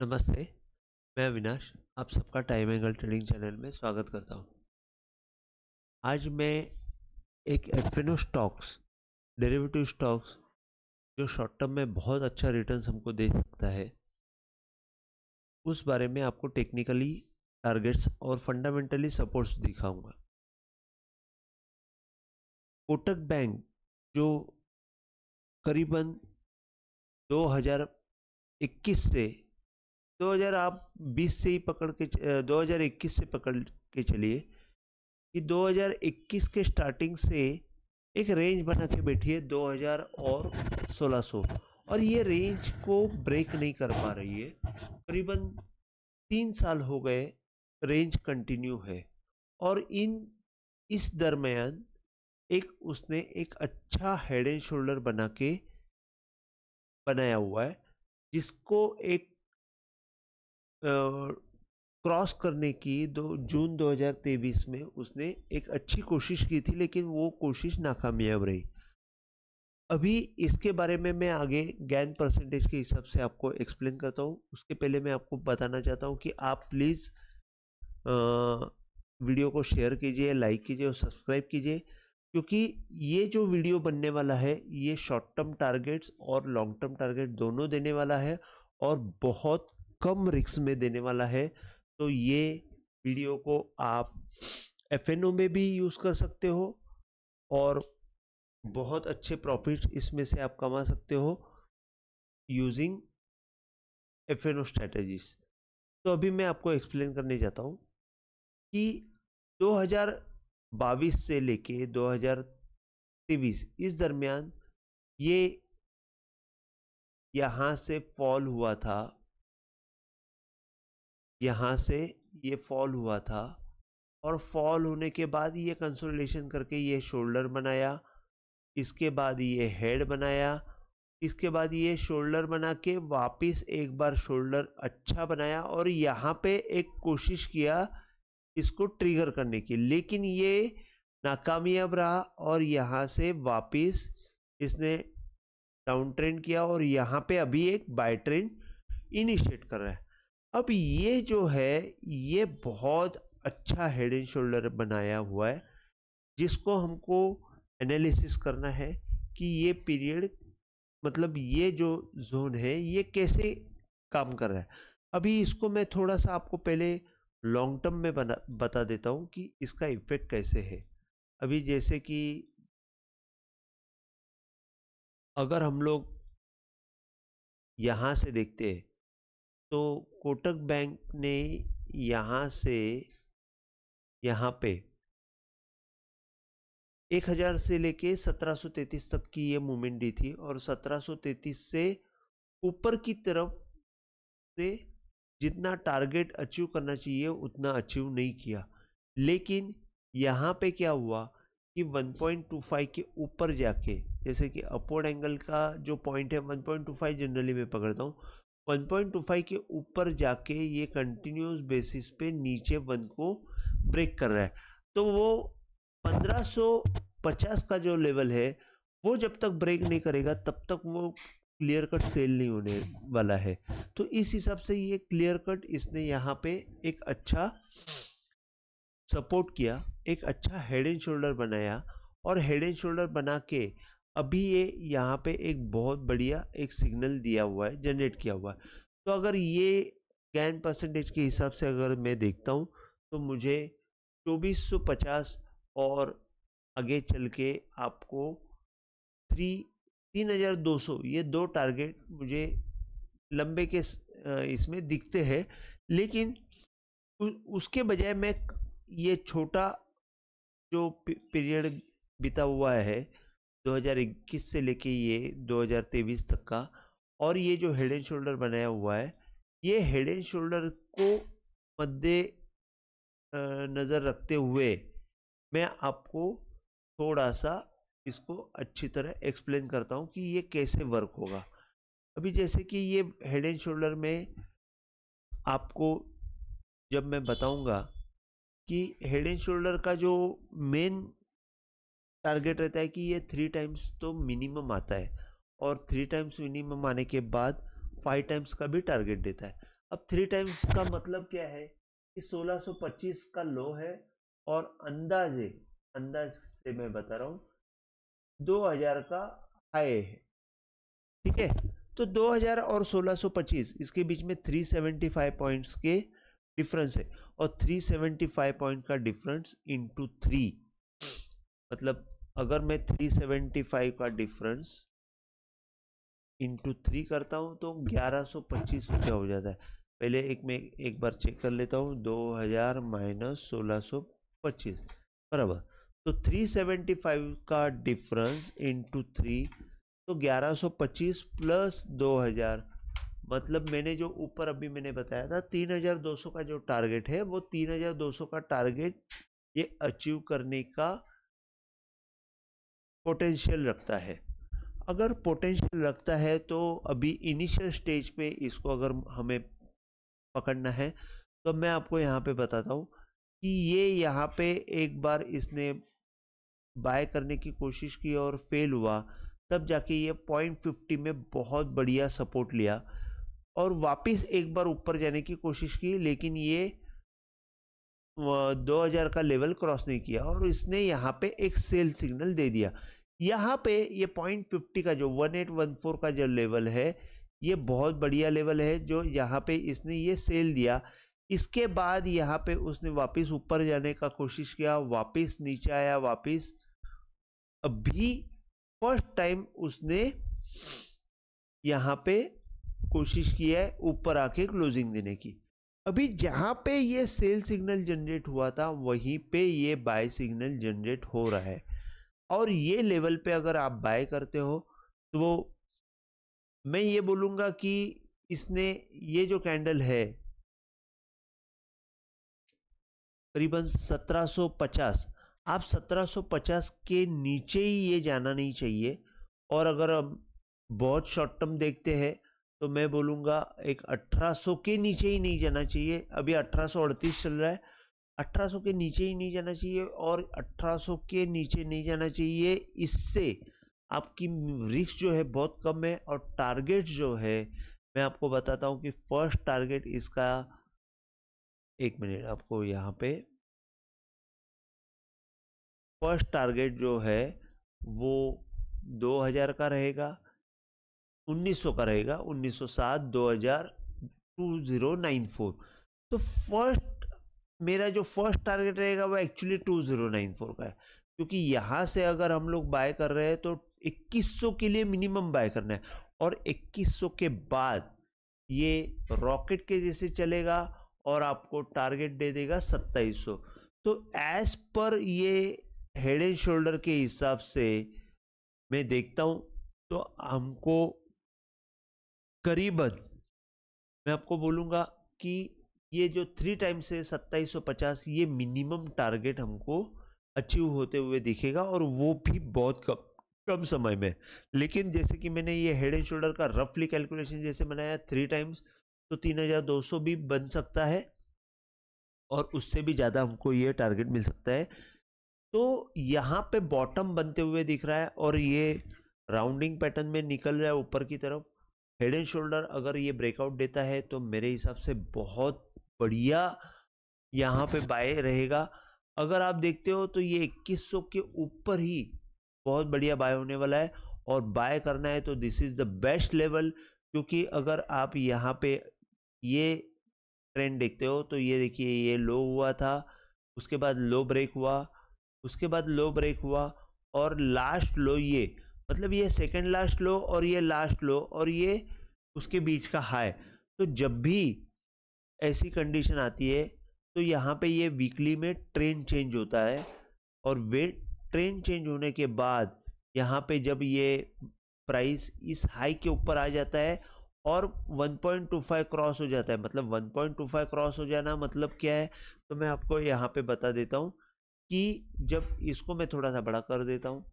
नमस्ते, मैं अविनाश, आप सबका टाइम एंगल ट्रेडिंग चैनल में स्वागत करता हूं। आज मैं एक एफएनओ स्टॉक्स, डेरिवेटिव स्टॉक्स जो शॉर्ट टर्म में बहुत अच्छा रिटर्न्स हमको दे सकता है, उस बारे में आपको टेक्निकली टारगेट्स और फंडामेंटली सपोर्ट्स दिखाऊंगा। कोटक बैंक जो करीबन 2021 से 2020 से ही पकड़ के 2021 से पकड़ के चलिए कि 2021 के स्टार्टिंग से एक रेंज बना के बैठी है 2000 और 1600, और ये रेंज को ब्रेक नहीं कर पा रही है। करीबन 3 साल हो गए रेंज कंटिन्यू है, और इस दरमियान उसने एक अच्छा हेड एंड शोल्डर बनाया हुआ है, जिसको एक क्रॉस करने की जून 2023 में उसने एक अच्छी कोशिश की थी, लेकिन वो कोशिश नाकामयाब रही। अभी इसके बारे में मैं आगे गेन परसेंटेज के हिसाब से आपको एक्सप्लेन करता हूँ। उसके पहले मैं आपको बताना चाहता हूँ कि आप प्लीज़ वीडियो को शेयर कीजिए, लाइक कीजिए और सब्सक्राइब कीजिए, क्योंकि ये जो वीडियो बनने वाला है ये शॉर्ट टर्म टारगेट्स और लॉन्ग टर्म टारगेट दोनों देने वाला है, और बहुत कम रिस्क में देने वाला है। तो ये वीडियो को आप एफएनओ में भी यूज़ कर सकते हो और बहुत अच्छे प्रॉफिट इसमें से आप कमा सकते हो यूजिंग एफएनओ स्ट्रेटजीज। तो अभी मैं आपको एक्सप्लेन करने जाता हूँ कि 2022 से लेके 2023 इस दरमियान ये यहाँ से फॉल हुआ था, यहाँ से ये फॉल हुआ था, और फॉल होने के बाद ये कंसोलिडेशन करके ये शोल्डर बनाया, इसके बाद ये हेड बनाया, इसके बाद ये शोल्डर बना के वापस एक बार शोल्डर अच्छा बनाया, और यहाँ पे एक कोशिश किया इसको ट्रिगर करने की, लेकिन ये नाकामयाब रहा, और यहाँ से वापस इसने डाउन ट्रेंड किया, और यहाँ पे अभी एक बाय ट्रेंड इनिशिएट कर रहा है। अब ये जो है ये बहुत अच्छा हेड एंड शोल्डर बनाया हुआ है, जिसको हमको एनालिसिस करना है कि ये पीरियड, मतलब ये जो जोन है ये कैसे काम कर रहा है। अभी इसको मैं थोड़ा सा आपको पहले लॉन्ग टर्म में बता देता हूँ कि इसका इफेक्ट कैसे है। अभी जैसे कि अगर हम लोग यहाँ से देखते हैं तो कोटक बैंक ने यहाँ से यहाँ पे 1000 से लेके 1733 तक की ये मूवमेंट दी थी, और 1733 से ऊपर की तरफ से जितना टारगेट अचीव करना चाहिए उतना अचीव नहीं किया। लेकिन यहाँ पे क्या हुआ कि 1.25 के ऊपर जाके, जैसे कि अपवर्ड एंगल का जो पॉइंट है 1.25 जनरली मैं पकड़ता हूँ, 1.25 के ऊपर जाके ये कंटिन्यूस बेसिस पे नीचे 1 को ब्रेक कर रहा है। तो वो 1550 का जो लेवल है वो जब तक ब्रेक नहीं करेगा तब तक वो क्लियर कट सेल नहीं होने वाला है। तो इस हिसाब से ये क्लियर कट इसने यहाँ पे एक अच्छा सपोर्ट किया, एक अच्छा हेड एंड शोल्डर बनाया, और हेड एंड शोल्डर बना के अभी ये यहाँ पे एक बहुत बढ़िया एक सिग्नल दिया हुआ है, जनरेट किया हुआ है। तो अगर ये गेन परसेंटेज के हिसाब से अगर मैं देखता हूँ तो मुझे 2450 और आगे चल के आपको 3200 ये दो टारगेट मुझे लंबे के इसमें दिखते हैं। लेकिन उसके बजाय मैं ये छोटा जो पीरियड बीता हुआ है 2021 से लेके ये 2023 तक का, और ये जो हेड एंड शोल्डर बनाया हुआ है, ये हेड एंड शोल्डर को मद्दे नज़र रखते हुए मैं आपको थोड़ा सा इसको अच्छी तरह एक्सप्लेन करता हूँ कि ये कैसे वर्क होगा। अभी जैसे कि ये हेड एंड शोल्डर में आपको जब मैं बताऊंगा कि हेड एंड शोल्डर का जो मेन टारगेट रहता है कि ये 3 टाइम्स तो मिनिमम आता है, और 3 टाइम्स मिनिमम आने के बाद 5 टाइम्स का भी टारगेट देता है। अब 3 टाइम्स का मतलब क्या है कि 1625 का लो है और अंदाज से मैं बता रहा हूँ 2000 का हाई है। ठीक है, तो 2000 और 1625 इसके बीच में 375 पॉइंट्स के डिफरेंस है, और 375 पॉइंट का डिफरेंस इंटू 3, मतलब अगर मैं 375 का डिफरेंस इंटू 3 करता हूं तो 1125 क्या हो जाता है। पहले एक बार चेक कर लेता हूं, 2000 माइनस 1625 बराबर, तो 375 का डिफरेंस इंटू 3, तो 1125 प्लस 2000, मतलब मैंने जो ऊपर अभी मैंने बताया था 3200 का जो टारगेट है, वो 3200 का टारगेट ये अचीव करने का पोटेंशियल रखता है। अगर पोटेंशियल रखता है तो अभी इनिशियल स्टेज पे इसको अगर हमें पकड़ना है, तो मैं आपको यहाँ पे बताता हूँ कि ये यहाँ पे एक बार इसने बाय करने की कोशिश की और फेल हुआ, तब जाके ये 0.50 में बहुत बढ़िया सपोर्ट लिया और वापस एक बार ऊपर जाने की कोशिश की, लेकिन ये 2000 का लेवल क्रॉस नहीं किया और इसने यहाँ पे एक सेल सिग्नल दे दिया। यहाँ पे ये 0.50 का जो 1814 का जो लेवल है, ये बहुत बढ़िया लेवल है जो यहाँ पे इसने ये सेल दिया। इसके बाद यहाँ पे उसने वापस ऊपर जाने का कोशिश किया, वापस नीचे आया, वापस अभी फर्स्ट टाइम उसने यहाँ पे कोशिश की है ऊपर आके क्लोजिंग देने की। अभी जहां पे ये सेल सिग्नल जनरेट हुआ था वहीं पे ये बाय सिग्नल जनरेट हो रहा है, और ये लेवल पे अगर आप बाय करते हो तो मैं ये बोलूंगा कि इसने ये जो कैंडल है करीबन 1750, आप 1750 के नीचे ही ये जाना नहीं चाहिए। और अगर हम बहुत शॉर्ट टर्म देखते हैं तो मैं बोलूँगा एक 1800 के नीचे ही नहीं जाना चाहिए। अभी 1838 चल रहा है, 1800 के नीचे ही नहीं जाना चाहिए, और 1800 के नीचे नहीं जाना चाहिए। इससे आपकी रिस्क जो है बहुत कम है, और टारगेट जो है मैं आपको बताता हूँ कि फर्स्ट टारगेट इसका, एक मिनट आपको यहाँ पे, फर्स्ट टारगेट जो है वो 2000 का रहेगा, 1900 का रहेगा, 1907 2000 2094। तो फर्स्ट मेरा जो फर्स्ट टारगेट रहेगा वो एक्चुअली 2094 का है, क्योंकि यहाँ से अगर हम लोग बाय कर रहे हैं तो 2100 के लिए मिनिमम बाय करना है, और 2100 के बाद ये रॉकेट के जैसे चलेगा और आपको टारगेट दे देगा 2700। तो एज पर ये हेड एंड शोल्डर के हिसाब से मैं देखता हूं तो हमको करीबन, मैं आपको बोलूंगा कि ये जो 3 टाइम्स से 2750, ये मिनिमम टारगेट हमको अचीव होते हुए दिखेगा, और वो भी बहुत कम समय में। लेकिन जैसे कि मैंने ये हेड एंड शोल्डर का रफली कैलकुलेशन जैसे बनाया 3 टाइम्स, तो 3200 भी बन सकता है और उससे भी ज़्यादा हमको ये टारगेट मिल सकता है। तो यहाँ पे बॉटम बनते हुए दिख रहा है और ये राउंडिंग पैटर्न में निकल रहा है ऊपर की तरफ। हेड एंड शोल्डर अगर ये ब्रेकआउट देता है तो मेरे हिसाब से बहुत बढ़िया यहाँ पे बाय रहेगा। अगर आप देखते हो तो ये 2100 के ऊपर ही बहुत बढ़िया बाय होने वाला है, और बाय करना है तो this is the best level. क्योंकि अगर आप यहाँ पे ये ट्रेंड देखते हो तो ये देखिए, ये लो हुआ था, उसके बाद लो ब्रेक हुआ, उसके बाद लो ब्रेक हुआ, और लास्ट लो, ये मतलब ये सेकंड लास्ट लो और ये लास्ट लो और ये उसके बीच का हाई। तो जब भी ऐसी कंडीशन आती है तो यहाँ पे ये वीकली में ट्रेंड चेंज होता है, और वे ट्रेंड चेंज होने के बाद यहाँ पे जब ये प्राइस इस हाई के ऊपर आ जाता है और 1.25 क्रॉस हो जाता है, मतलब 1.25 क्रॉस हो जाना मतलब क्या है, तो मैं आपको यहाँ पे बता देता हूँ कि जब इसको मैं थोड़ा सा बड़ा कर देता हूँ,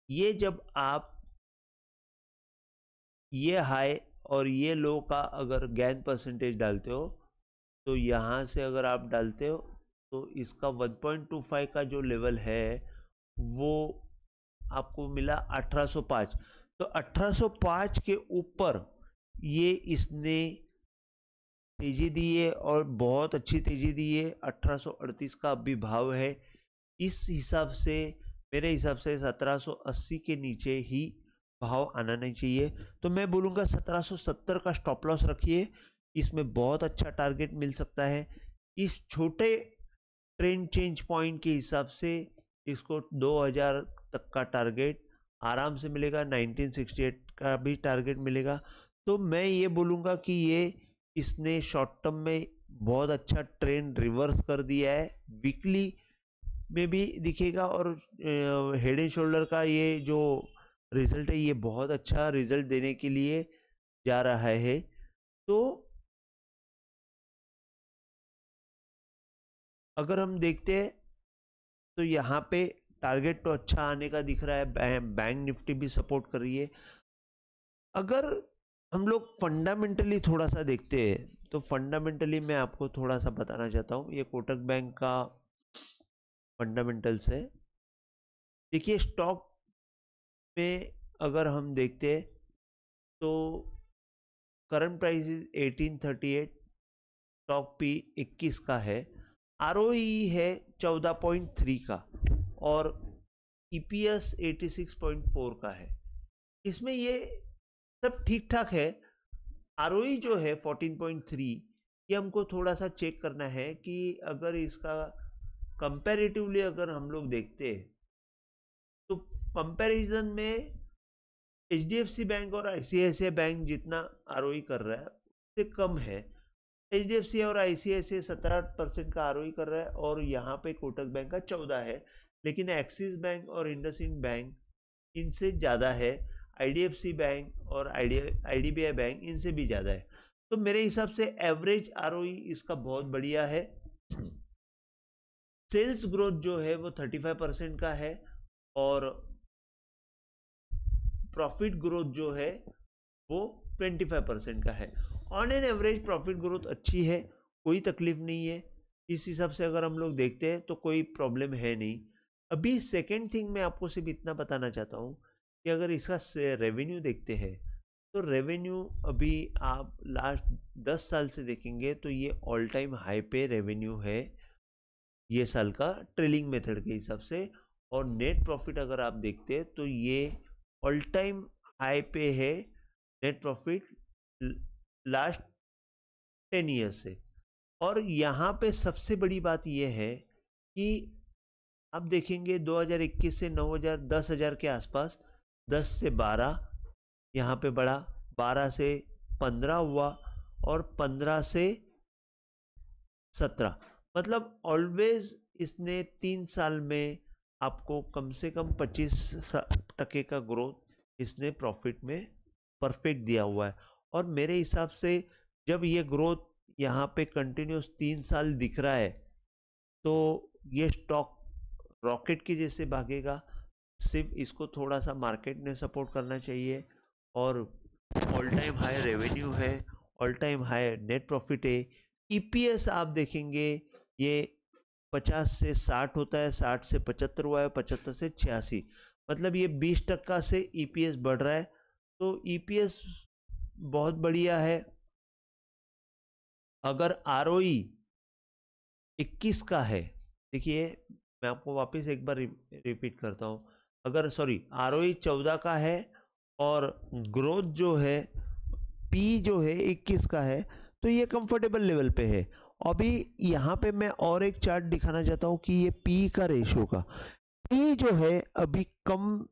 ये जब आप ये हाई और ये लो का अगर गेन परसेंटेज डालते हो, तो यहाँ से अगर आप डालते हो तो इसका 1.25 का जो लेवल है वो आपको मिला 1805। तो 1805 के ऊपर ये इसने तेजी दी है और बहुत अच्छी तेजी दी है। 1838 का अभी भाव है। इस हिसाब से मेरे हिसाब से 1780 के नीचे ही भाव आना नहीं चाहिए। तो मैं बोलूँगा 1770 का स्टॉप लॉस रखिए, इसमें बहुत अच्छा टारगेट मिल सकता है। इस छोटे ट्रेंड चेंज पॉइंट के हिसाब से इसको 2000 तक का टारगेट आराम से मिलेगा, 1968 का भी टारगेट मिलेगा। तो मैं ये बोलूँगा कि ये इसने शॉर्ट टर्म में बहुत अच्छा ट्रेंड रिवर्स कर दिया है, वीकली में भी दिखेगा और हेड एंड शोल्डर का ये जो रिजल्ट है ये बहुत अच्छा रिजल्ट देने के लिए जा रहा है। तो अगर हम देखते हैं तो यहाँ पे टारगेट तो अच्छा आने का दिख रहा है, बैंक निफ्टी भी सपोर्ट कर रही है। अगर हम लोग फंडामेंटली थोड़ा सा देखते हैं तो फंडामेंटली मैं आपको थोड़ा सा बताना चाहता हूँ। ये कोटक बैंक का फंडामेंटल्स है। देखिए स्टॉक में अगर हम देखते हैं तो करंट प्राइस 1838, स्टॉक पी 21 का है, आरओई है 14.3 का और ईपीएस 86.4 का है। इसमें ये सब ठीक ठाक है। आरओई जो है 14.3, ये हमको थोड़ा सा चेक करना है कि अगर इसका कंपैरेटिवली अगर हम लोग देखते हैं तो कंपैरिजन में एचडीएफसी बैंक और आईसीआईसीआई बैंक जितना आरओई कर रहा है उससे कम है। एचडीएफसी और आईसीआईसीआई 17% का आरओई कर रहा है और यहाँ पे कोटक बैंक का 14 है, लेकिन एक्सिस बैंक और इंडसइंड बैंक इनसे ज़्यादा है। आईडीएफसी बैंक और आईडीबीआई बैंक इनसे भी ज़्यादा है। तो मेरे हिसाब से एवरेज आरओई इसका बहुत बढ़िया है। सेल्स ग्रोथ जो है वो 35% का है और प्रॉफिट ग्रोथ जो है वो 25% का है। On an average profit growth अच्छी है, कोई तकलीफ नहीं है। इस हिसाब से अगर हम लोग देखते हैं तो कोई प्रॉब्लम है नहीं। अभी सेकेंड थिंग मैं आपको सिर्फ इतना बताना चाहता हूँ कि अगर इसका रेवेन्यू देखते हैं तो रेवेन्यू अभी आप लास्ट 10 साल से देखेंगे तो ये ऑल टाइम हाई पे रेवेन्यू है ये साल का, ट्रेलिंग मेथड के हिसाब से। और नेट प्रॉफिट अगर आप देखते हैं तो ये ऑल टाइम हाई पे है नेट प्रॉफिट लास्ट 10 ईयर से। और यहाँ पे सबसे बड़ी बात यह है कि आप देखेंगे 2021 से 9,000 10,000 के आसपास, 10 से 12 यहाँ पे बढ़ा, 12 से 15 हुआ और 15 से 17। मतलब ऑलवेज इसने 3 साल में आपको कम से कम 25% का ग्रोथ इसने प्रॉफिट में परफेक्ट दिया हुआ है। और मेरे हिसाब से जब ये ग्रोथ यहाँ पे कंटिन्यूस 3 साल दिख रहा है तो ये स्टॉक रॉकेट के जैसे भागेगा। सिर्फ इसको थोड़ा सा मार्केट ने सपोर्ट करना चाहिए। और ऑल टाइम हाई रेवेन्यू है, all time high net profit है। ईपीएस आप देखेंगे ये 50 से 60 होता है, 60 से 75 हुआ है, 75 से 86, मतलब ये 20% से ईपीएस बढ़ रहा है। तो ईपीएस बहुत बढ़िया है। अगर आरओई 21 का है, देखिए मैं आपको वापस एक बार रिपीट करता हूँ, अगर सॉरी आरओई 14 का है और ग्रोथ जो है पी जो है 21 का है तो ये कंफर्टेबल लेवल पे है। अभी यहाँ पे मैं और एक चार्ट दिखाना चाहता हूँ कि ये पी का रेशो का, पी जो है अभी कम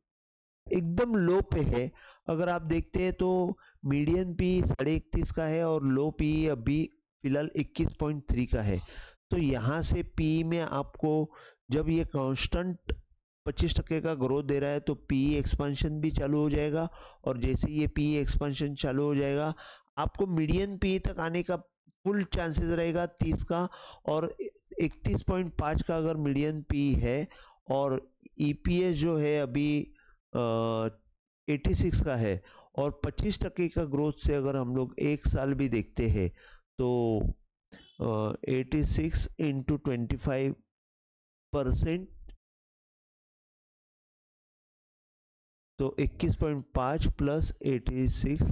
एकदम लो पे है। अगर आप देखते हैं तो मीडियन पी 31.5 का है और लो पी अभी फिलहाल 21.3 का है। तो यहाँ से पी में आपको जब ये कांस्टेंट 25% का ग्रोथ दे रहा है तो पी एक्सपेंशन भी चालू हो जाएगा और जैसे ये पी एक्सपेंशन चालू हो जाएगा आपको मीडियन पी तक आने का फुल चांसेस रहेगा 30 का। और 31.5 का अगर मीडियन पी है और ईपीएस जो है अभी 86 का है और 25% का ग्रोथ से अगर हम लोग एक साल भी देखते हैं तो 86 इंटू 25% तो 21.5 प्लस 86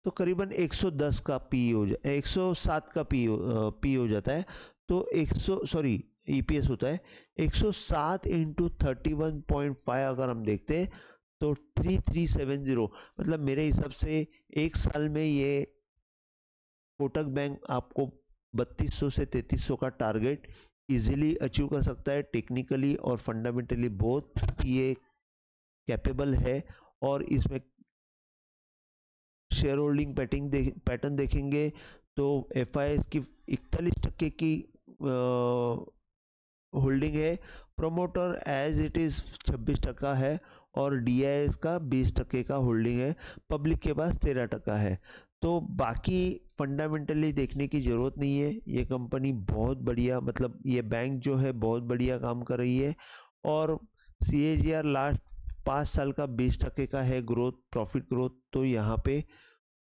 तो करीबन 110 का पी हो जाए, 107 का पी हो जाता है। तो 100 ईपीएस होता है 107 इंटू 31.5 अगर हम देखते हैं तो 3370, मतलब मेरे हिसाब से एक साल में ये कोटक बैंक आपको 3200 से 3300 का टारगेट इजीली अचीव कर सकता है। टेक्निकली और फंडामेंटली बोथ ये कैपेबल है। और इसमें शेयर होल्डिंग पैटर्न देखेंगे तो एफआईएस की 41% की होल्डिंग है, प्रोमोटर एज इट इज़ 26% है और डीआईएस का 20% का होल्डिंग है, पब्लिक के पास 13% है। तो बाकी फंडामेंटली देखने की ज़रूरत नहीं है। ये कंपनी बहुत बढ़िया, मतलब ये बैंक जो है बहुत बढ़िया काम कर रही है। और CAGR लास्ट 5 साल का 20% का है ग्रोथ, प्रॉफिट ग्रोथ, तो यहाँ पे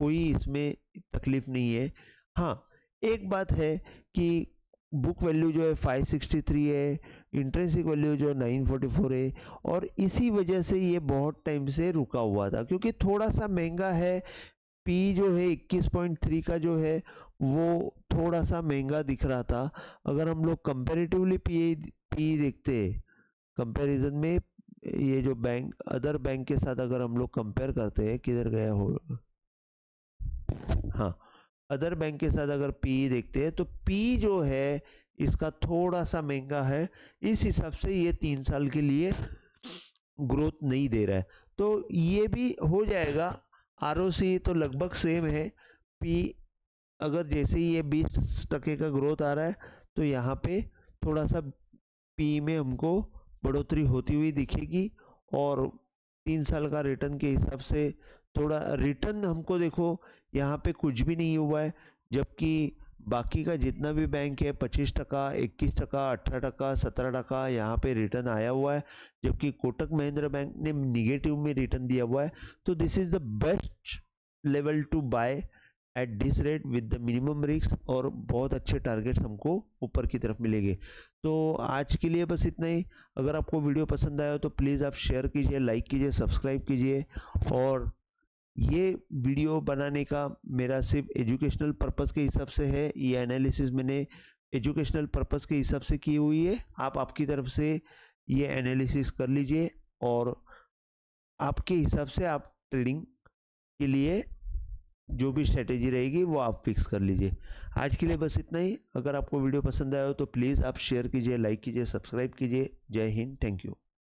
कोई इसमें तकलीफ नहीं है। हाँ, एक बात है कि बुक वैल्यू जो है 563 है, इंट्रिंसिक वैल्यू जो 944 है, और इसी वजह से ये बहुत टाइम से रुका हुआ था क्योंकि थोड़ा सा महंगा है। पी जो है 21.3 का जो है वो थोड़ा सा महंगा दिख रहा था। अगर हम लोग कंपेरेटिवली पी देखते हैं, कंपैरिजन में ये जो बैंक अदर बैंक के साथ अगर हम लोग कंपेयर करते हैं, किधर गया हो, हाँ, अदर बैंक के साथ अगर पी देखते हैं तो पी जो है इसका थोड़ा सा महंगा है। इस हिसाब से ये 3 साल के लिए ग्रोथ नहीं दे रहा है, तो ये भी हो जाएगा। आरओसी तो लगभग सेम है। पी अगर जैसे ही ये 20% का ग्रोथ आ रहा है तो यहाँ पे थोड़ा सा पी में हमको बढ़ोतरी होती हुई दिखेगी। और 3 साल का रिटर्न के हिसाब से थोड़ा रिटर्न हमको देखो यहाँ पे कुछ भी नहीं हुआ है, जबकि बाकी का जितना भी बैंक है 25%, 21%, 18%, 17% यहाँ पे रिटर्न आया हुआ है, जबकि कोटक महिंद्रा बैंक ने निगेटिव में रिटर्न दिया हुआ है। तो this is the best level to buy at this rate with the minimum risk, और बहुत अच्छे टारगेट्स हमको ऊपर की तरफ मिलेंगे। तो आज के लिए बस इतना ही। अगर आपको वीडियो पसंद आया तो प्लीज़ आप शेयर कीजिए, लाइक कीजिए, सब्सक्राइब कीजिए। और ये वीडियो बनाने का मेरा सिर्फ एजुकेशनल पर्पस के हिसाब से है। ये एनालिसिस मैंने एजुकेशनल पर्पस के हिसाब से की हुई है। आप आपकी तरफ से ये एनालिसिस कर लीजिए और आपके हिसाब से आप ट्रेडिंग के लिए जो भी स्ट्रेटेजी रहेगी वो आप फिक्स कर लीजिए। आज के लिए बस इतना ही। अगर आपको वीडियो पसंद आया हो तो प्लीज़ आप शेयर कीजिए, लाइक कीजिए, सब्सक्राइब कीजिए। जय हिंद, थैंक यू।